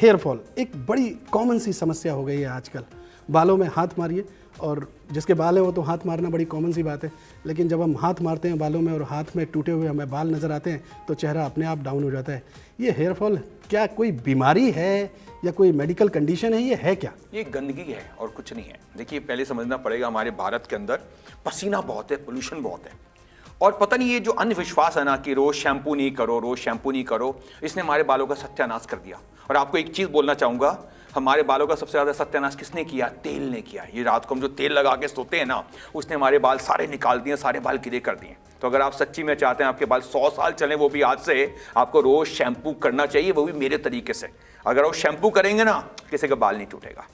Hair fall एक बड़ी common सी समस्या हो गई है आजकल। बालों में हाथ मारिए, और जिसके बाल है वो तो हाथ मारना बड़ी कॉमन सी बात है, लेकिन जब हम हाथ मारते हैं बालों में और हाथ में टूटे हुए हमें बाल नज़र आते हैं तो चेहरा अपने आप डाउन हो जाता है। ये हेयर फॉल क्या कोई बीमारी है या कोई मेडिकल कंडीशन है, ये है क्या? ये गंदगी है और कुछ नहीं है। देखिए, पहले समझना पड़ेगा, हमारे भारत के अंदर पसीना बहुत है, पोल्यूशन बहुत है, और पता नहीं ये जो अंधविश्वास है ना कि रोज शैम्पू नहीं करो, रोज शैम्पू नहीं करो, इसने हमारे बालों का सत्यानाश कर दिया। और आपको एक चीज बोलना चाहूंगा, हमारे बालों का सबसे ज्यादा सत्यानाश किसने किया? तेल ने किया। ये रात को हम जो तेल लगा के सोते हैं ना, उसने हमारे बाल सारे निकाल दिए, सारे बाल गिरे कर दिए। तो अगर आप सच्ची में चाहते हैं आपके बाल 100 साल चले, वो भी आज से, आपको रोज शैम्पू करना चाहिए, वो भी मेरे तरीके से। अगर वो शैम्पू करेंगे ना, किसी का बाल नहीं टूटेगा।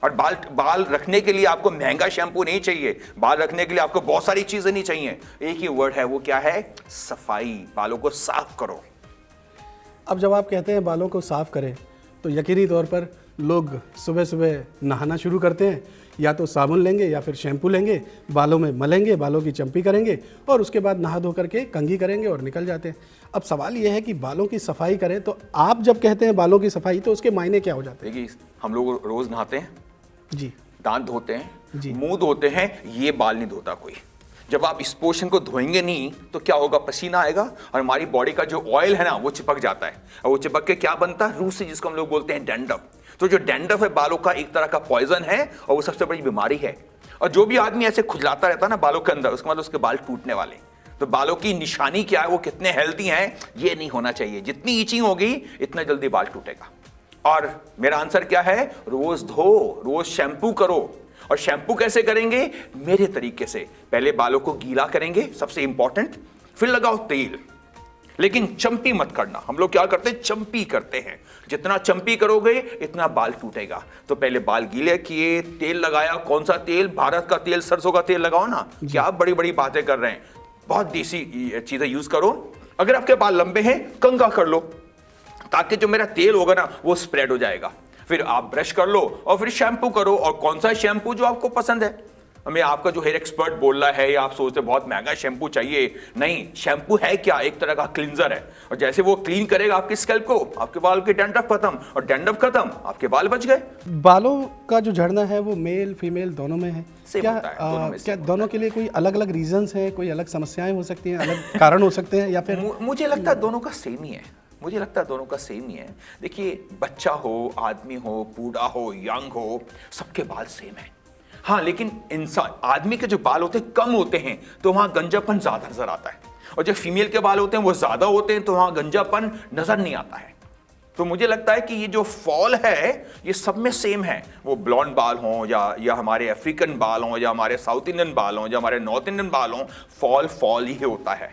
और बाल रखने के लिए आपको महंगा शैम्पू नहीं चाहिए, बाल रखने के लिए आपको बहुत सारी चीजें नहीं चाहिए। एक ही वर्ड है, वो क्या है? सफाई। बालों को साफ करो। अब जब आप कहते हैं बालों को साफ करें, तो यकीनी तौर पर लोग सुबह सुबह नहाना शुरू करते हैं, या तो साबुन लेंगे या फिर शैम्पू लेंगे, बालों में मलेंगे, बालों की चंपी करेंगे और उसके बाद नहा धो करके कंघी करेंगे और निकल जाते हैं। अब सवाल यह है कि बालों की सफाई करें, तो आप जब कहते हैं बालों की सफाई, तो उसके मायने क्या हो जाते हैं? देखिए, हम लोग रोज नहाते हैं जी, दांत धोते हैं जी, मुंह धोते हैं, ये बाल नहीं धोता कोई। जब आप इस पोर्शन को धोएंगे नहीं तो क्या होगा? पसीना आएगा और हमारी बॉडी का जो ऑयल है ना, वो चिपक जाता है, और वो चिपक के क्या बनता है? रूसी, जिसको हम लोग बोलते हैं डैंड्रफ। तो जो डैंड्रफ है बालों का एक तरह का पॉइजन है, और वो सबसे बड़ी बीमारी है। और जो भी आदमी ऐसे खुजलाता रहता है ना बालों के अंदर, उसके बाद उसके बाल टूटने वाले। तो बालों की निशानी क्या है, वो कितने हेल्थी हैं, ये नहीं होना चाहिए। जितनी ईचिंग होगी इतना जल्दी बाल टूटेगा। और मेरा आंसर क्या है? रोज धो, रोज शैम्पू करो। और शैम्पू कैसे करेंगे? मेरे तरीके से। पहले बालों को गीला करेंगे, सबसे इंपॉर्टेंट, फिर लगाओ तेल। लेकिन चंपी मत करना। हम लोग क्या करते हैं? चंपी करते हैं। जितना चंपी करोगे इतना बाल टूटेगा। तो पहले बाल गीले किए, तेल लगाया। कौन सा तेल? भारत का तेल, सरसों का तेल लगाओ ना। क्या आप बड़ी बड़ी बातें कर रहे हैं? बहुत देसी चीजें यूज करो। अगर आपके बाल लंबे हैं, कंघा कर लो, ताकि जो मेरा तेल होगा ना, वो स्प्रेड हो जाएगा। फिर आप ब्रश कर लो और फिर शैम्पू करो। और कौन सा शैम्पू जो आपको पसंद है। हमें आपका जो हेयर एक्सपर्ट बोल रहा है, या आप सोचते बहुत महंगा शैम्पू चाहिए, नहीं। शैम्पू है क्या? एक तरह का क्लींजर है, और जैसे वो क्लीन करेगा आपकी स्कैल्प को, आपके बाल के डैंड्रफ खत्म, और डैंड्रफ खत्म, आपके बाल बच गए। बालों का जो झड़ना है वो मेल फीमेल दोनों में है क्या? होता है, दोनों में क्या दोनों के लिए कोई अलग अलग रीजंस हैं, कोई अलग समस्याएं हो सकती हैं, अलग कारण हो सकते हैं, या फिर? मुझे लगता है दोनों का सेम ही है। मुझे लगता है दोनों का सेम ही है। देखिए, बच्चा हो, आदमी हो, बूढ़ा हो, यंग हो, सबके बाल सेम है। हाँ, लेकिन इंसान, आदमी के जो बाल होते हैं कम होते हैं, तो वहां गंजापन ज्यादा नजर आता है। और जो फीमेल के बाल होते हैं वो ज्यादा होते हैं, तो वहां गंजापन नजर नहीं आता है। तो मुझे लगता है कि ये जो फॉल है ये सब में सेम है। वो ब्लॉन्ड बाल हों, या हमारे अफ्रीकन बाल हों, या हमारे साउथ इंडियन बाल हों, या हमारे नॉर्थ इंडियन बाल हों, फॉल ही होता है।